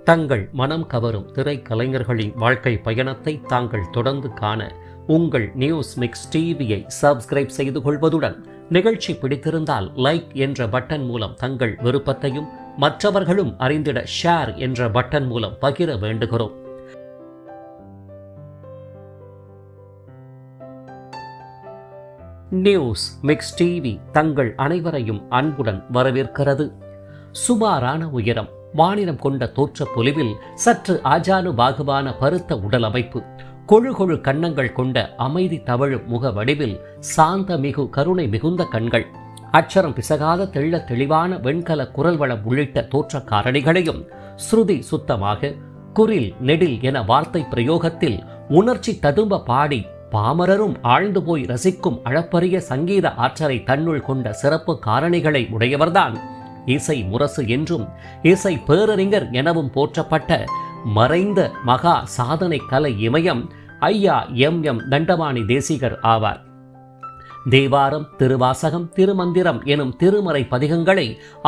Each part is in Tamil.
தங்கள் மனம் கவரும் திரைக்கலைஞர்களின் வாழ்க்கை பயணத்தை தாங்கள் தொடர்ந்து காண உங்கள் நியூஸ் மிக்ஸ் டிவியை சப்ஸ்கிரைப் செய்து கொள்வதுடன் நிகழ்ச்சி பிடித்திருந்தால் லைக் என்ற பட்டன் மூலம் தங்கள் விருப்பத்தையும் மற்றவர்களும் அறிந்திட ஷேர் என்ற பட்டன் மூலம் பகிர வேண்டுகிறோம். நியூஸ் மிக்ஸ் டிவி தங்கள் அனைவரையும் அன்புடன் வரவேற்கிறது. சுமாரான உயரம், வானிறம் கொண்ட தோற்ற பொலிவில் சற்று ஆஜானுபாகுவான பருத்த உடல் அமைப்பு, கொழு கொழு கன்னங்கள் கொண்ட அமைதி தவழும் முக வடிவில் சாந்த மிகு கருணை மிகுந்த கண்கள், அச்சரம் பிசகாத தெள்ள தெளிவான வெண்கல குரல் வளம் உள்ளிட்ட தோற்ற காரணிகளையும் ஸ்ருதி சுத்தமாக குரில் நெடில் என வார்த்தை பிரயோகத்தில் உணர்ச்சி ததும்ப பாடி பாமரரும் ஆழ்ந்து போய் ரசிக்கும் அளப்பரிய சங்கீத ஆற்றலை தன்னுள் கொண்ட சிறப்பு காரணிகளை உடையவர்தான் இசை முரசு என்றும் இசை பேரறிஞர் எனவும் போற்றப்பட்ட மறைந்த மகா சாதனை கலை இமயம் ஐயா எம் தண்டபாணி தேசிகர் ஆவார். தேவாரம், திருவாசகம், திருமந்திரம் எனும் திருமறை பதிகங்களை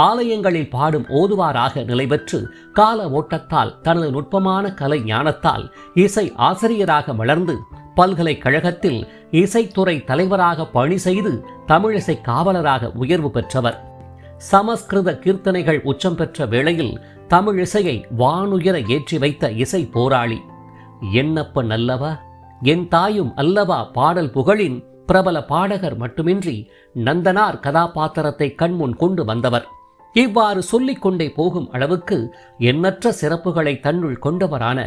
ஆலயங்களில் பாடும் ஓதுவாராக நிலைபெற்று கால ஓட்டத்தால் தனது நுட்பமான கலை ஞானத்தால் இசை ஆசிரியராக வளர்ந்து பல்கலைக்கழகத்தில் இசைத்துறை தலைவராக பணி செய்து தமிழிசை காவலராக உயர்வு பெற்றவர். சமஸ்கிருத கீர்த்தனைகள் உச்சம் பெற்ற வேளையில் தமிழிசையை வானுயர ஏற்றி வைத்த இசை போராளி. என்னப்பன் அல்லவா, என் தாயும் அல்லவா பாடல் புகழின் பிரபல பாடகர் மட்டுமின்றி நந்தனார் கதாபாத்திரத்தை கண்முன் கொண்டு வந்தவர். இவ்வாறு சொல்லிக் கொண்டே போகும் அளவுக்கு எண்ணற்ற சிறப்புகளை தன்னுள் கொண்டவரான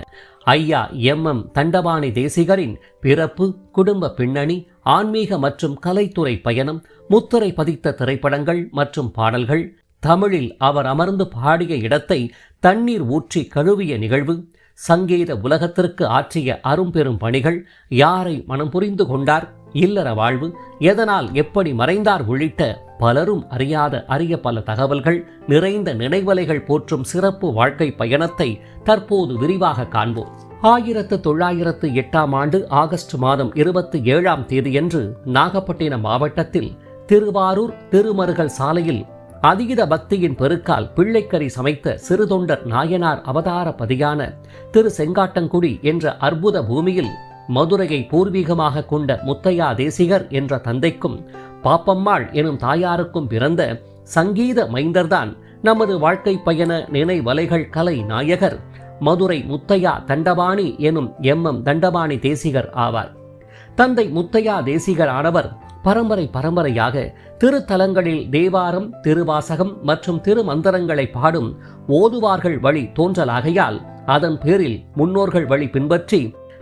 ஐயா எம் தண்டபாணி தேசிகரின் பிறப்பு, குடும்ப பின்னணி, ஆன்மீக மற்றும் கலைத்துறை பயணம், முத்திரை பதித்த திரைப்படங்கள் மற்றும் பாடல்கள், தமிழில் அவர் அமர்ந்து பாடிய இடத்தை தண்ணீர் ஊற்றி கழுவிய நிகழ்வு, சங்கீத உலகத்திற்கு ஆற்றிய அரும்பெரும் பணிகள், யாரை மனம் புரிந்து கொண்டார், இல்லற வாழ்வு, எதனால் எப்படி மறைந்தார் உள்ளிட்ட பலரும் அறியாத அரிய பல தகவல்கள் நிறைந்த நினைவலைகள் போற்றும் சிறப்பு வாழ்க்கை பயணத்தை தற்போது விரிவாக காண்போம். 1908 ஆகஸ்ட் மாதம் 27 தேதியன்று நாகப்பட்டினம் மாவட்டத்தில் திருவாரூர் திருமருகல் சாலையில் அதீத பக்தியின் பெருக்கால் பிள்ளைக்கறி சமைத்த சிறுதொண்டர் நாயனார் அவதார பதியான திரு செங்காட்டங்குடி என்ற அற்புத பூமியில் மதுரையை பூர்வீகமாக கொண்ட முத்தையா தேசிகர் என்ற தந்தைக்கும் பாப்பம்மாள் எனும் தாயாருக்கும் பிறந்த சங்கீத மைந்தர்தான் நமது வாழ்க்கை பயண நினைவலைகள் கலை நாயகர் மதுரை முத்தையா தண்டபாணி எனும் எம் தண்டபாணி தேசிகர் ஆவார். தந்தை முத்தையா தேசிகர் ஆனவர் பரம்பரையாக திருத்தலங்களில் தேவாரம், திருவாசகம் மற்றும் திருமந்திரங்களை பாடும் ஓதுவார்கள் வழி தோன்றலாகையால் அதன் பேரில் முன்னோர்கள் வழி பின்பற்றி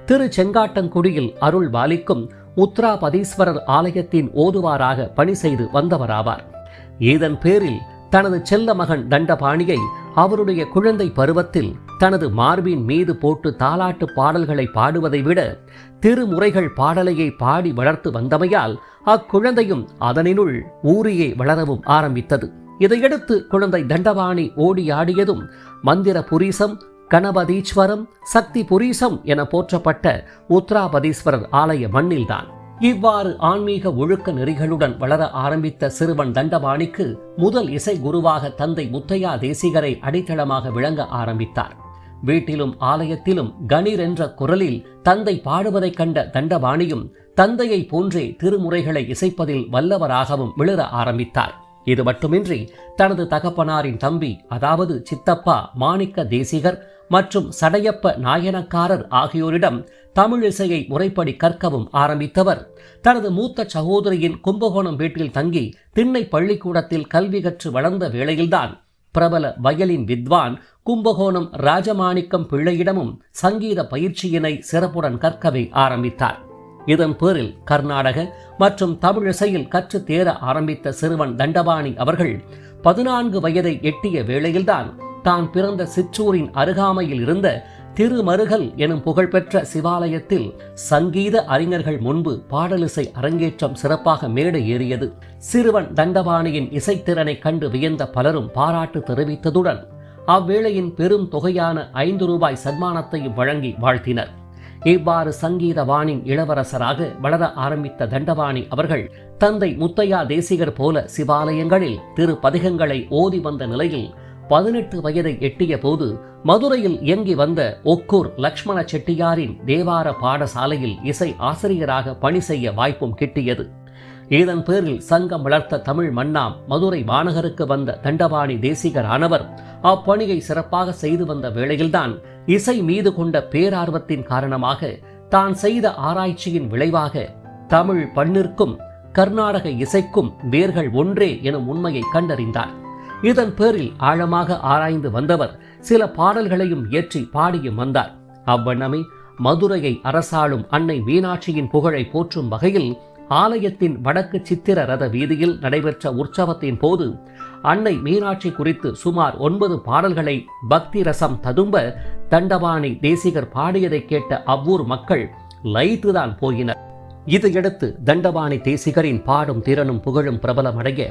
திரு செங்காட்டங்குடியில் அருள் பாலிக்கும் உத்ராபதீஸ்வரர் ஆலயத்தின் ஓதுவாராக பணி செய்து வந்தவராவார். இதன் பேரில் தனது செல்ல மகன் தண்டபாணியை அவருடைய குழந்தை பருவத்தில் தனது மார்பின் மீது போட்டு தாலாட்டு பாடல்களை பாடுவதை விட திருமுறைகள் பாடலையை பாடி வளர்த்து வந்தமையால் அக்குழந்தையும் அதனினுள் ஊறியே வளரவும் ஆரம்பித்தது. இதையடுத்து குழந்தை தண்டபாணி ஓடி ஆடியதும் மந்திர புரீசம், கணபதீஸ்வரம், சக்தி புரீசம் என போற்றப்பட்ட உத்ராபதீஸ்வரர் ஆலய மண்ணில்தான். இவ்வாறு ஆன்மீக ஒழுக்க நெறிகளுடன் வளர ஆரம்பித்த சிறுவன் தண்டபாணிக்கு முதல் இசை குருவாக தந்தை முத்தையா தேசிகரை அடித்தளமாக விளங்க ஆரம்பித்தார். வீட்டிலும் ஆலயத்திலும் கணீர் என்ற குரலில் தந்தை பாடுவதைக் கண்ட தண்டபாணியும் தந்தையை போன்றே திருமுறைகளை இசைப்பதில் வல்லவராகவும் மிளிர ஆரம்பித்தார். இது மட்டுமின்றி தனது தகப்பனாரின் தம்பி, அதாவது சித்தப்பா மாணிக்க தேசிகர் மற்றும் சடையப்ப நாயனக்காரர் ஆகியோரிடம் தமிழ் இசையை முறைப்படி கற்கவும் ஆரம்பித்தவர். தனது மூத்த சகோதரியின் கும்பகோணம் வீட்டில் தங்கி திண்ணை பள்ளிக்கூடத்தில் கல்வி கற்று வளர்ந்த வேளையில்தான் பிரபல வயலின் வித்வான் கும்பகோணம் ராஜமாணிக்கம் பிள்ளையிடமும் சங்கீத பயிற்சியினை சிறப்புடன் கற்கவே ஆரம்பித்தார். இதன் பேரில் கர்நாடக மற்றும் தமிழிசையில் கற்று தேர ஆரம்பித்த சிறுவன் தண்டபாணி அவர்கள் 14 வயதை எட்டிய வேளையில்தான் தான் பிறந்த சிற்றூரின் அருகாமையில் இருந்த திருமருகல் எனும் புகழ்பெற்ற சிவாலயத்தில் சங்கீத அறிஞர்கள் முன்பு பாடலிசை அரங்கேற்றம் சிறப்பாக மேடை ஏறியது. சிறுவன் தண்டபாணியின் இசைத்திறனை கண்டு வியந்த பலரும் பாராட்டு தெரிவித்ததுடன் அவ்வேளையின் பெரும் தொகையான 5 ரூபாய் சன்மானத்தையும் வழங்கி வாழ்த்தினர். இவ்வாறு சங்கீதவானின் இளவரசராக வளர ஆரம்பித்த தண்டபாணி அவர்கள் தந்தை முத்தையா தேசிகர் போல சிவாலயங்களில் திருப்பதிகங்களை ஓதி வந்த நிலையில் 18 வயதை எட்டிய போது மதுரையில் இயங்கி வந்த ஒக்கூர் லக்ஷ்மண செட்டியாரின் தேவார பாடசாலையில் இசை ஆசிரியராக பணி செய்ய வாய்ப்பும் கிட்டியது. இதன் பேரில் சங்கம் வளர்த்த தமிழ் மன்னாம் மதுரை மாநகருக்கு வந்த தண்டபாணி தேசிகர் ஆனவர் அப்பணியை சிறப்பாக செய்து வந்த வேளையில்தான் இசை மீது கொண்ட பேரார்வத்தின் காரணமாக தான் செய்த ஆராய்ச்சியின் விளைவாக தமிழ் பண்ணிற்கும் கர்நாடக இசைக்கும் வேர்கள் ஒன்றே எனும் உண்மையை கண்டறிந்தார். இதன் பேரில் ஆழமாக ஆராய்ந்து வந்தவர் சில பாடல்களையும் இயற்றி பாடியும் வந்தார். அவ்வண்ணமே மதுரையை அரசாளும் அன்னை மீனாட்சியின் புகழை போற்றும் வகையில் ஆலயத்தின் வடக்கு சித்திர ரத வீதியில் நடைபெற்ற உற்சவத்தின் போது அன்னை மீனாட்சி குறித்து சுமார் 9 பாடல்களை பக்தி ரசம் ததும்ப தண்டபாணி தேசிகர் பாடியதை கேட்ட அவ்வூர் மக்கள் லயித்துதான் போயினர். இதையடுத்து தண்டபாணி தேசிகரின் பாடும் திறனும் புகழும் பிரபலமடைய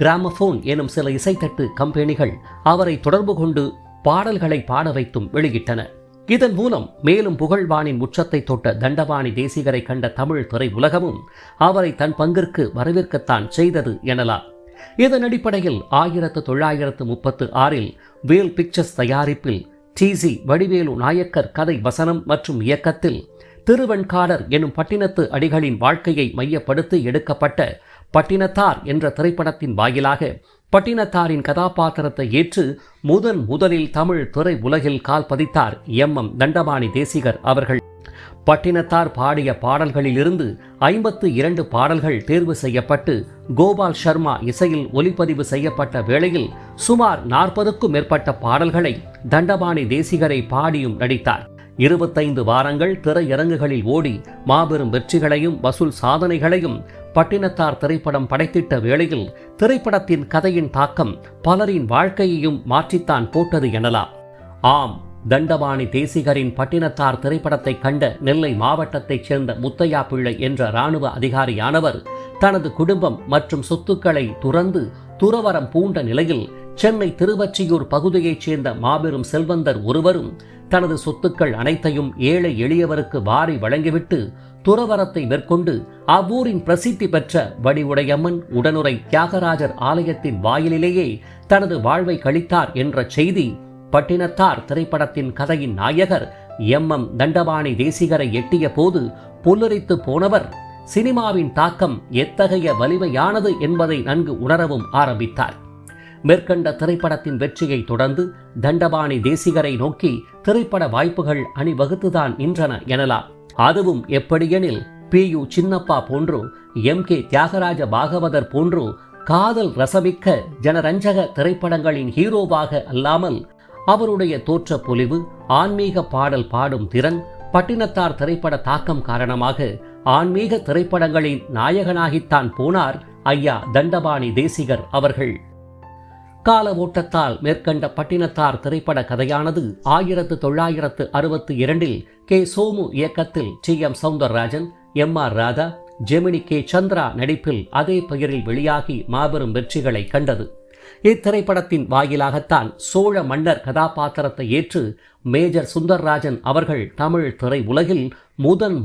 கிராமபோன் எனும் சில இசைத்தட்டு கம்பெனிகள் அவரை தொடர்பு கொண்டு பாடல்களை பாட வைத்தும் வெளியிட்டன. இதன் மூலம் மேலும் புகழ்வானின் உச்சத்தை தொட்ட தண்டபாணி தேசிகரை கண்ட தமிழ் திரை உலகமும் அவரை தன் பங்கிற்கு வரவேற்கத்தான் செய்தது எனலாம். இதன் அடிப்படையில் 1936 வேல் பிக்சர்ஸ் தயாரிப்பில் டி.சி. வடிவேலு நாயக்கர் கதை வசனம் மற்றும் இயக்கத்தில் திருவெண்காடர் எனும் பட்டினத்து அடிகளின் வாழ்க்கையை மையப்படுத்தி எடுக்கப்பட்ட பட்டினத்தார் என்ற திரைப்படத்தின் வாயிலாக பட்டினத்தாரின் கதாபாத்திரத்தை ஏற்று முதலில் தமிழ் திரை உலகில் கால் பதித்தார் தண்டபாணி தேசிகர் அவர்கள். பட்டினத்தார் பாடிய பாடல்களிலிருந்து 52 பாடல்கள் தேர்வு செய்யப்பட்டு கோபால் சர்மா இசையில் ஒலிப்பதிவு செய்யப்பட்ட வேளையில் சுமார் 40க்கும் மேற்பட்ட பாடல்களை தண்டபாணி தேசிகரை பாடியும் நடித்தார். 25 வாரங்கள் திரையரங்குகளில் ஓடி மாபெரும் வெற்றிகளையும் வசூல் சாதனைகளையும் பட்டினத்தார் திரைப்படம் படைத்திட்ட வேளையில் திரைப்படத்தின் கதையின் தாக்கம் பலரின் வாழ்க்கையையும் மாற்றித்தான் போட்டது எனலாம். ஆம், தண்டபாணி தேசிகரின் பட்டினத்தார் திரைப்படத்தை கண்ட நெல்லை மாவட்டத்தைச் சேர்ந்த முத்தையா பிள்ளை என்ற இராணுவ அதிகாரியானவர் தனது குடும்பம் மற்றும் சொத்துக்களை துறந்து துறவரம் பூண்ட நிலையில் சென்னை திருவொற்றியூர் பகுதியைச் சேர்ந்த மாபெரும் செல்வந்தர் ஒருவரும் தனது சொத்துக்கள் அனைத்தையும் ஏழை எளியவருக்கு வாரி வழங்கிவிட்டு துறவரத்தை மேற்கொண்டு அவ்வூரின் பிரசித்தி பெற்ற வடிவுடையம்மன் உடனுரை தியாகராஜர் ஆலயத்தின் வாயிலிலேயே தனது வாழ்வை கழித்தார் என்ற செய்தி பட்டினத்தார் திரைப்படத்தின் கதையின் நாயகர் தண்டபாணி தேசிகரை எட்டிய போது புல்லரித்து போனவர் சினிமாவின் தாக்கம் எத்தகைய வலிமையானது என்பதை நன்கு உணரவும் ஆரம்பித்தார். மேற்கண்ட திரைப்படத்தின் வெற்றியை தொடர்ந்து தண்டபாணி தேசிகரை நோக்கி திரைப்பட வாய்ப்புகள் அணிவகுத்துதான் நின்றன எனலாம். அதுவும் எப்படியெனில் P.U. சின்னப்பா போன்றோ M.K. தியாகராஜ பாகவதர் போன்றோ காதல் ரசமிக்க ஜனரஞ்சக திரைப்படங்களின் ஹீரோவாக அல்லாமல் அவருடைய தோற்ற பொலிவு, ஆன்மீக பாடல் பாடும் திறன், பட்டினத்தார் திரைப்பட தாக்கம் காரணமாக ஆன்மீக திரைப்படங்களின் நாயகனாகித்தான் போனார் ஐயா தண்டபாணி தேசிகர் அவர்கள். கால ஓட்டத்தால் மேற்கண்ட பட்டினத்தார் திரைப்பட கதையானது 1962 கே. சோமு இயக்கத்தில் T.M. Soundararajan, M.R. Radha, Gemini K. Chandra நடிப்பில் அதே பெயரில் வெளியாகி மாபெரும் வெற்றிகளை கண்டது. இத்திரைப்படத்தின் வாயிலாகத்தான் சோழ மன்னர் கதாபாத்திரத்தை ஏற்று மேஜர் சுந்தர்ராஜன் அவர்கள் தமிழ் திரை உலகில்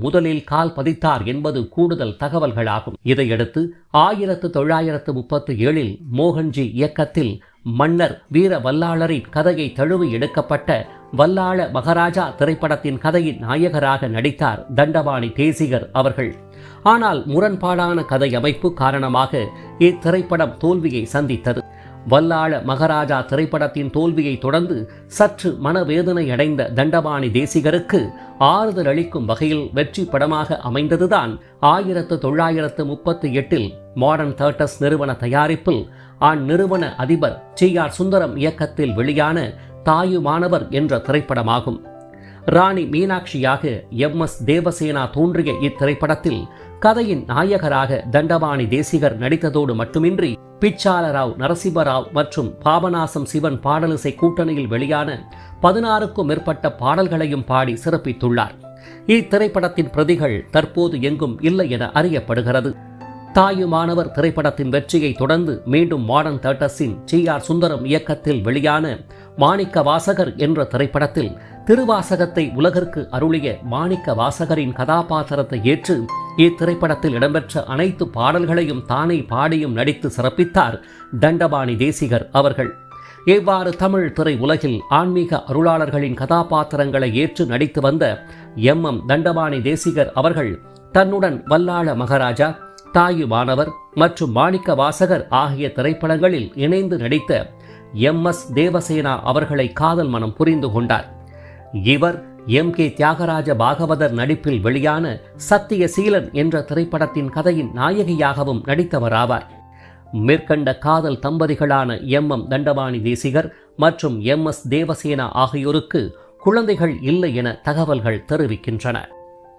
முதலில் கால் பதித்தார் என்பது கூடுதல் தகவல்களாகும். இதையடுத்து 1937 மோகன்ஜி இயக்கத்தில் மன்னர் வீர வல்லாளரின் கதையை தழுவி எடுக்கப்பட்ட வல்லாள மகாராஜா திரைப்படத்தின் கதையின் நாயகராக நடித்தார் தண்டபாணி தேசிகர் அவர்கள். ஆனால் முரண்பாடான கதை அமைப்பு காரணமாக இத்திரைப்படம் தோல்வியை சந்தித்தது. வல்லாள மகாராஜா திரைப்படத்தின் தோல்வியை தொடர்ந்து சற்று மனவேதனை அடைந்த தண்டபாணி தேசிகருக்கு ஆறுதல் அளிக்கும் வகையில் வெற்றி படமாக அமைந்ததுதான் 1938 மாடர்ன் தியேட்டர்ஸ் நிறுவன தயாரிப்பில் அந்நிறுவன அதிபர் T.R. சுந்தரம் இயக்கத்தில் வெளியான தாயுமானவர் என்ற திரைப்படமாகும். ராணி மீனாட்சியாக M.S. தேவசேனா தோன்றிய இத்திரைப்படத்தில் கதையின் நாயகராக தண்டபாணி தேசிகர் நடித்ததோடு மட்டுமின்றி பிச்சாலராவ் நரசிம்மராவ் மற்றும் பாபநாசம் சிவன் பாடலிசை கூட்டணியில் வெளியான 16க்கும் மேற்பட்ட பாடல்களையும் பாடி சிறப்பித்துள்ளார். இத்திரைப்படத்தின் பிரதிகள் தற்போது எங்கும் இல்லை என அறியப்படுகிறது. தாயுமானவர் திரைப்படத்தின் வெற்றியை தொடர்ந்து மீண்டும் மாடர்ன் தியேட்டர்ஸின் T.R. சுந்தரம் இயக்கத்தில் வெளியான மாணிக்க வாசகர் என்ற திரைப்படத்தில் திருவாசகத்தை உலகிற்கு அருளிய மாணிக்க வாசகரின் கதாபாத்திரத்தை ஏற்று இத்திரைப்படத்தில் இடம்பெற்ற அனைத்து பாடல்களையும் தானே பாடியும் நடித்து சிறப்பித்தார் தண்டபாணி தேசிகர் அவர்கள். இவ்வாறு தமிழ் திரை உலகில் ஆன்மீக அருளாளர்களின் கதாபாத்திரங்களை ஏற்று நடித்து வந்த எம் தண்டபாணி தேசிகர் அவர்கள் தன்னுடன் வல்லாள மகாராஜா, தாயுமானவர் மற்றும் மாணிக்க வாசகர் ஆகிய திரைப்படங்களில் இணைந்து நடித்த எம்.எஸ். தேவசேனா அவர்களை காதல் மனம் புரிந்து கொண்டார். இவர் எம்.கே. தியாகராஜ பாகவதர் நடிப்பில் வெளியான சத்தியசீலன் என்ற திரைப்படத்தின் கதையின் நாயகியாகவும் நடித்தவராவார். மேற்கண்ட காதல் தம்பதிகளான எம் தண்டபாணி தேசிகர் மற்றும் எம்.எஸ். தேவசேனா ஆகியோருக்கு குழந்தைகள் இல்லை என தகவல்கள் தெரிவிக்கின்றன.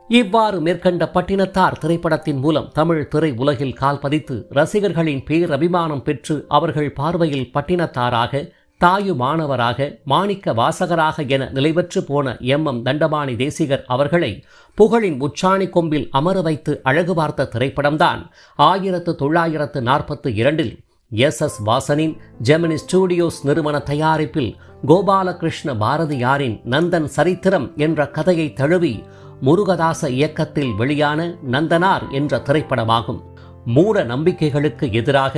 இவ்வாறு மேற்கண்ட பட்டினத்தார் திரைப்படத்தின் மூலம் தமிழ் திரை உலகில் கால் பதித்து ரசிகர்களின் பேரபிமானம் பெற்று அவர்கள் பார்வையில் பட்டினத்தாராக, தாயுமானவராக, மாணிக்க வாசகராக என நிலைபெற்று போன எம் தண்டபாணி தேசிகர் அவர்களை புகழின் உச்சாணி கொம்பில் அமர வைத்து அழகு பார்த்த திரைப்படம்தான் 1942 எஸ்.எஸ். வாசனின் ஜெமினி ஸ்டுடியோஸ் நிறுவன தயாரிப்பில் கோபாலகிருஷ்ண பாரதியாரின் நந்தன் சரித்திரம் என்ற கதையை தழுவி முருகதாச இயக்கத்தில் வெளியான நந்தனார் என்ற திரைப்படமாகும். மூட நம்பிக்கைகளுக்கு எதிராக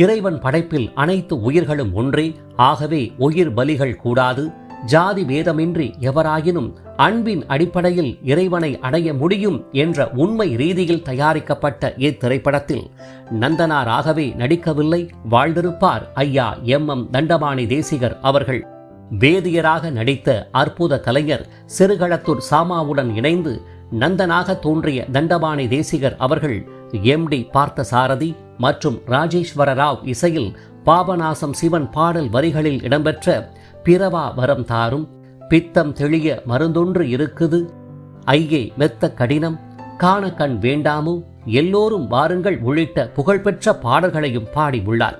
இறைவன் படைப்பில் அனைத்து உயிர்களும் ஒன்றே, ஆகவே உயிர் பலிகள் கூடாது, ஜாதி வேதமின்றி எவராயினும் அன்பின் அடிப்படையில் இறைவனை அடைய முடியும் என்ற உண்மை ரீதியில் தயாரிக்கப்பட்ட இத்திரைப்படத்தில் நந்தனாராகவே நடிக்கவில்லை வாழ்ந்திருப்பார் ஐயா எம் தண்டபாணி தேசிகர் அவர்கள். வேதியராக நடித்த அற்புத கலைஞர் சிறுகளத்தூர் சாமாவுடன் இணைந்து நந்தனாக தோன்றிய தண்டபாணி தேசிகர் அவர்கள் எம்.டி. பார்த்தசாரதி மற்றும் ராஜேஸ்வர ராவ் இசையில் பாபநாசம் சிவன் பாடல் வரிகளில் இடம்பெற்ற பிறவா வரம் தாரும், பித்தம் தெளிய மருந்தொன்று இருக்குது, ஐயே மெத்த கடினம், காண கண் வேண்டாமோ, எல்லோரும் வாருங்கள் உள்ளிட்ட புகழ்பெற்ற பாடல்களையும் பாடியுள்ளார்.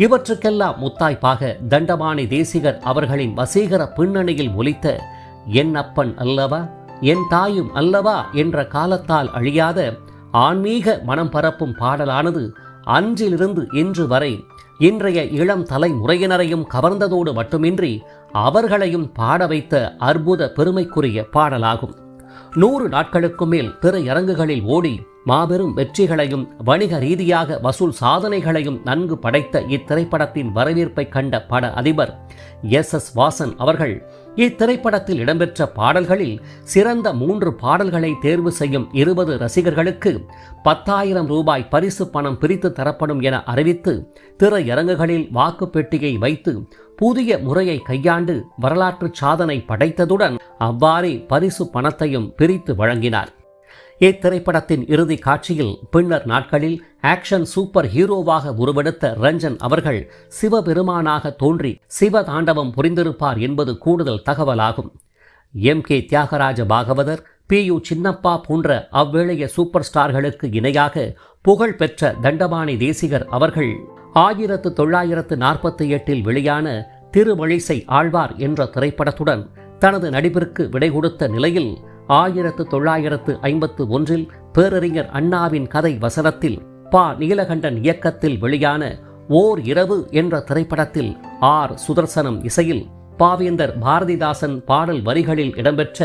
இவற்றுக்கெல்லாம் முத்தாய்ப்பாக தண்டபாணி தேசிகர் அவர்களின் வசீகர பின்னணியில் ஒலித்த என் அப்பன் அல்லவா, என் தாயும் அல்லவா என்ற காலத்தால் அழியாத ஆன்மீக மனம் பரப்பும் பாடலானது அன்றிலிருந்து இன்று வரை இன்றைய இளம் தலைமுறையினரையும் கவர்ந்ததோடு மட்டுமின்றி அவர்களையும் பாட வைத்த அற்புத பெருமைக்குரிய பாடலாகும். 100 நாட்களுக்கு மேல் திரையரங்குகளில் ஓடி மாபெரும் வெற்றிகளையும் வணிக ரீதியாக வசூல் சாதனைகளையும் நன்கு படைத்த இத்திரைப்படத்தின் வரவேற்பை கண்ட பட அதிபர் எஸ்.எஸ். வாசன் அவர்கள் இத்திரைப்படத்தில் இடம்பெற்ற பாடல்களில் சிறந்த 3 பாடல்களை தேர்வு செய்யும் 20 ரசிகர்களுக்கு 10,000 ரூபாய் பரிசு பணம் பிரித்து தரப்படும் என அறிவித்து திரையரங்குகளில் வாக்குப்பெட்டியை வைத்து புதிய முறையை கையாண்டு வரலாற்று சாதனை படைத்ததுடன் அவ்வாறே பரிசு பணத்தையும் பிரித்து வழங்கினார். இத்திரைப்படத்தின் இறுதி காட்சியில் பின்னர் நாட்களில் ஆக்ஷன் சூப்பர் ஹீரோவாக உருவெடுத்த ரஞ்சன் அவர்கள் சிவபெருமானாக தோன்றி சிவதாண்டவம் புரிந்திருப்பார் என்பது கூடுதல் தகவலாகும். எம்.கே. தியாகராஜ பாகவதர், பி.யு. சின்னப்பா போன்ற அவ்வேளைய சூப்பர் ஸ்டார்களுக்கு இணையாக புகழ் பெற்ற தண்டபாணி தேசிகர் அவர்கள் 1948 வெளியான திருமழிசை ஆழ்வார் என்ற திரைப்படத்துடன் தனது நடிப்பிற்கு விடை கொடுத்த நிலையில் 1951 பேரறிஞர் அண்ணாவின் கதை வசனத்தில் பா. நீலகண்டன் இயக்கத்தில் வெளியான ஓர் இரவு என்ற திரைப்படத்தில் ஆர். சுதர்சனம் இசையில் பாவேந்தர் பாரதிதாசன் பாடல் வரிகளில் இடம்பெற்ற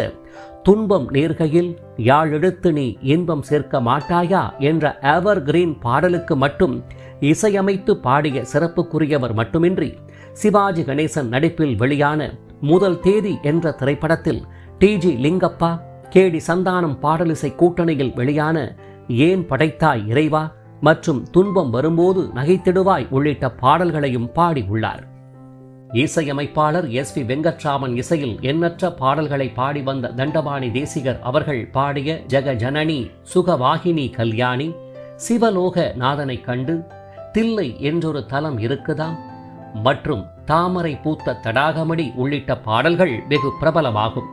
துன்பம் நேர்கையில் யாழெழுத்து நீ இன்பம் சேர்க்க மாட்டாயா என்ற எவர் கிரீன் பாடலுக்கு மட்டும் இசையமைத்து பாடிய சிறப்புக்குரியவர் மட்டுமின்றி சிவாஜி கணேசன் நடிப்பில் வெளியான முதல் தேதி என்ற திரைப்படத்தில் டி.ஜி. லிங்கப்பா, கே.டி. சந்தானம் பாடலிசை கூட்டணியில் வெளியான ஏன் படைத்தாய் இறைவா மற்றும் துன்பம் வரும்போது நகைத்திடுவாய் உள்ளிட்ட பாடல்களையும் பாடியுள்ளார். இசையமைப்பாளர் எஸ்.வி. வெங்கட்ராமன் இசையில் எண்ணற்ற பாடல்களை பாடி வந்த தண்டபாணி தேசிகர் அவர்கள் பாடிய ஜெக ஜனனி, சுகவாகினி கல்யாணி, சிவலோக நாதனை கண்டு, தில்லை என்றொரு தலம் இருக்குதாம் மற்றும் தாமரை பூத்த தடாகமடி உள்ளிட்ட பாடல்கள் வெகு பிரபலமாகும்.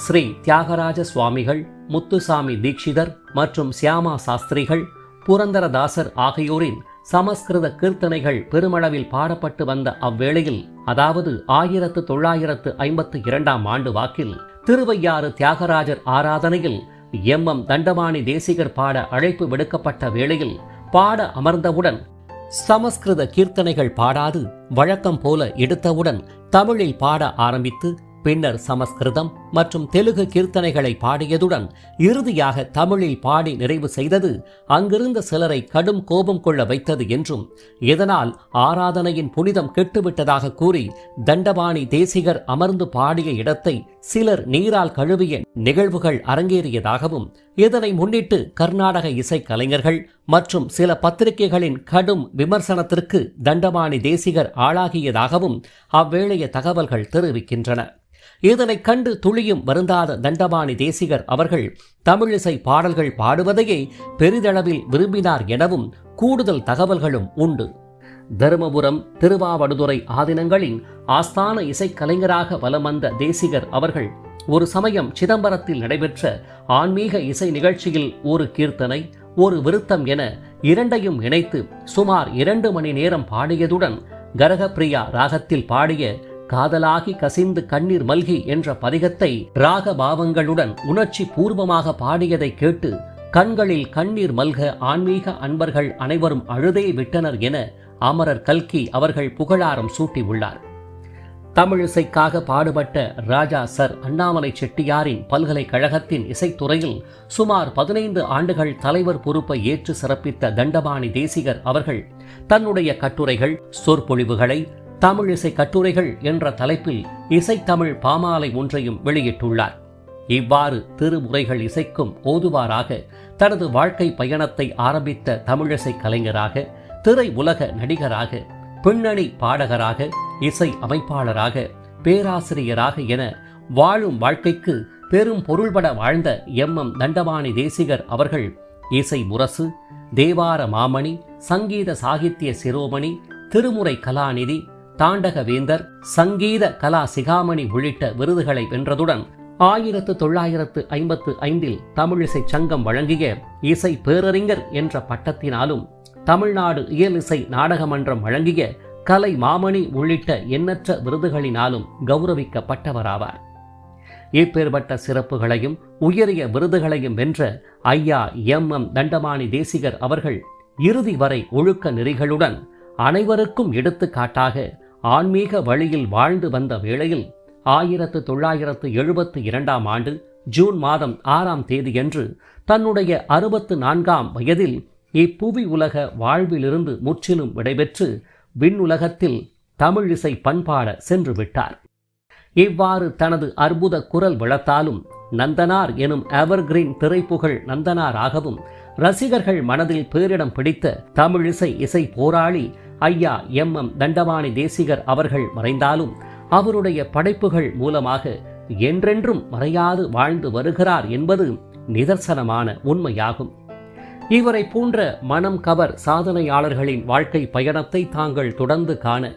ஸ்ரீ தியாகராஜ சுவாமிகள், முத்துசாமி தீட்சிதர் மற்றும் சியாமா சாஸ்திரிகள், புரந்தரதாசர் ஆகியோரின் சமஸ்கிருத கீர்த்தனைகள் பெருமளவில் பாடப்பட்டு வந்த அவ்வேளையில், அதாவது 1952 வாக்கில் திருவையாறு தியாகராஜர் ஆராதனையில் எம் தண்டபாணி தேசிகர் பாட அழைப்பு விடுக்கப்பட்ட வேளையில் பாட அமர்ந்தவுடன் சமஸ்கிருத கீர்த்தனைகள் பாடாது வழக்கம் போல எடுத்தவுடன் தமிழில் பாட ஆரம்பித்து பின்னர் சமஸ்கிருதம், மற்றும் தெலுங்கு கீர்த்தனைகளை பாடியதுடன் இறுதியாக தமிழில் பாடி நிறைவு செய்தது அங்கிருந்த சிலரை கடும் கோபம் கொள்ள வைத்தது என்றும் இதனால் ஆராதனையின் புனிதம் கெட்டுவிட்டதாக கூறி தண்டபாணி தேசிகர் அமர்ந்து பாடிய இடத்தை சிலர் நீரால் கழுவிய நிகழ்வுகள் அரங்கேறியதாகவும் இதனை முன்னிட்டு கர்நாடக இசை கலைஞர்கள் மற்றும் சில பத்திரிகைகளின் கடும் விமர்சனத்திற்கு தண்டபாணி தேசிகர் ஆளாகியதாகவும் அவ்வேளைய தகவல்கள் தெரிவிக்கின்றன. இதனைக் கண்டு துளியும் வருந்தாத தண்டபாணி தேசிகர் அவர்கள் தமிழிசை பாடல்கள் பாடுவதையே பெரிதளவில் விரும்பினார் எனவும் கூடுதல் தகவல்களும் உண்டு. தருமபுரம், திருவாவடுதுறை ஆதீனங்களின் ஆஸ்தான இசைக்கலைஞராக வலம் வந்த தேசிகர் அவர்கள் ஒரு சமயம் சிதம்பரத்தில் நடைபெற்ற ஆன்மீக இசை நிகழ்ச்சியில் ஒரு கீர்த்தனை, ஒரு விருத்தம் என இரண்டையும் இணைத்து சுமார் 2 மணி நேரம் பாடியதுடன் கரகப்பிரியா ராகத்தில் பாடிய காதலாகி கசிந்து கண்ணீர் மல்கி என்ற பதிகத்தை ராக பாவங்களுடன் உணர்ச்சி பூர்வமாக பாடியதை கேட்டு கண்களில் கண்ணீர் மல்க ஆன்மீக அன்பர்கள் அனைவரும் அழுதே விட்டனர் என அமரர் கல்கி அவர்கள் புகழாரம் சூட்டியுள்ளார். தமிழிசைக்காக பாடுபட்ட ராஜா சர் அண்ணாமலை செட்டியாரின் பல்கலைக்கழகத்தின் இசைத்துறையில் சுமார் 15 ஆண்டுகள் தலைவர் பொறுப்பை ஏற்று சிறப்பித்த தண்டபாணி தேசிகர் அவர்கள் தன்னுடைய கட்டுரைகள், சொற்பொழிவுகளை தமிழிசை கட்டுரைகள் என்ற தலைப்பில் இசைத்தமிழ் பாமாலை ஒன்றையும் வெளியிட்டுள்ளார். இவ்வாறு திருமுறைகள் இசைக்கும் ஓதுவாராக தனது வாழ்க்கை பயணத்தை ஆரம்பித்த தமிழிசை கலைஞராக, திரை உலக நடிகராக, பின்னணி பாடகராக, இசை அமைப்பாளராக, பேராசிரியராக என வாழும் வாழ்க்கைக்கு பெரும் பொருள்பட வாழ்ந்த எம் தண்டபாணி தேசிகர் அவர்கள் இசை முரசு, தேவார மாமணி, சங்கீத சாகித்ய சிரோமணி, திருமுறை கலாநிதி, தாண்டகவேந்தர், சங்கீத கலா சிகாமணி உள்ளிட்ட விருதுகளை வென்றதுடன் 1955 தமிழிசை சங்கம் வழங்கிய இசை பேரறிஞர் என்ற பட்டத்தினாலும் தமிழ்நாடு இயலிசை நாடக மன்றம் வழங்கிய கலை மாமணி உள்ளிட்ட எண்ணற்ற விருதுகளினாலும் கௌரவிக்கப்பட்டவராவார். இப்பேற்பட்ட சிறப்புகளையும் உயரிய விருதுகளையும் வென்ற ஐயா எம் தண்டபாணி தேசிகர் அவர்கள் இறுதி வரை ஒழுக்க நெறிகளுடன் அனைவருக்கும் எடுத்துக்காட்டாக ஆன்மீக வழியில் வாழ்ந்து வந்த வேளையில் 1972 ஆண்டு ஜூன் மாதம் 6ஆம் தேதியன்று தன்னுடைய 64ஆம் வயதில் இப்புவி உலக வாழ்விலிருந்து முற்றிலும் விடைபெற்று விண்ணுலகத்தில் தமிழிசை பண்பாட சென்று விட்டார். இவ்வாறு தனது அற்புத குரல் வளத்தாலும் நந்தனார் எனும் எவர்கிரீன் திரைப்புகழ் நந்தனாராகவும் ரசிகர்கள் மனதில் பேரிடம் பிடித்த தமிழிசை இசை போராளி ஐயா எம் தண்டபாணி தேசிகர் அவர்கள் மறைந்தாலும் அவருடைய படைப்புகள் மூலமாக என்றென்றும் மறையாது வாழ்ந்து வருகிறார் என்பது நிதர்சனமான உண்மையாகும். இவரை போன்ற மனம் கவர் சாதனையாளர்களின் வாழ்க்கை பயணத்தை தாங்கள் தொடர்ந்து காண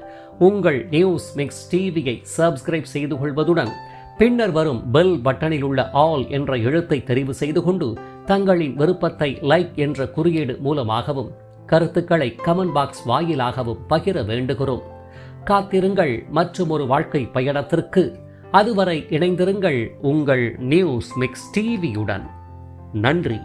உங்கள் நியூஸ் மிக்ஸ் டிவியை சப்ஸ்கிரைப் செய்து கொள்வதுடன் பின்னர் வரும் பெல் பட்டனில் உள்ள ஆல் என்ற எழுத்தை தெரிவு செய்து கொண்டு தங்களின் விருப்பத்தை லைக் என்ற குறியீடு மூலமாகவும் கருத்துக்களை கமெண்ட் பாக்ஸ் வாயிலாகவும் பகிர வேண்டுகிறோம். காத்திருங்கள் மற்றும் ஒரு வாழ்க்கை பயணத்திற்கு. அதுவரை இணைந்திருங்கள் உங்கள் நியூஸ் மிக்ஸ் டிவியுடன். நன்றி.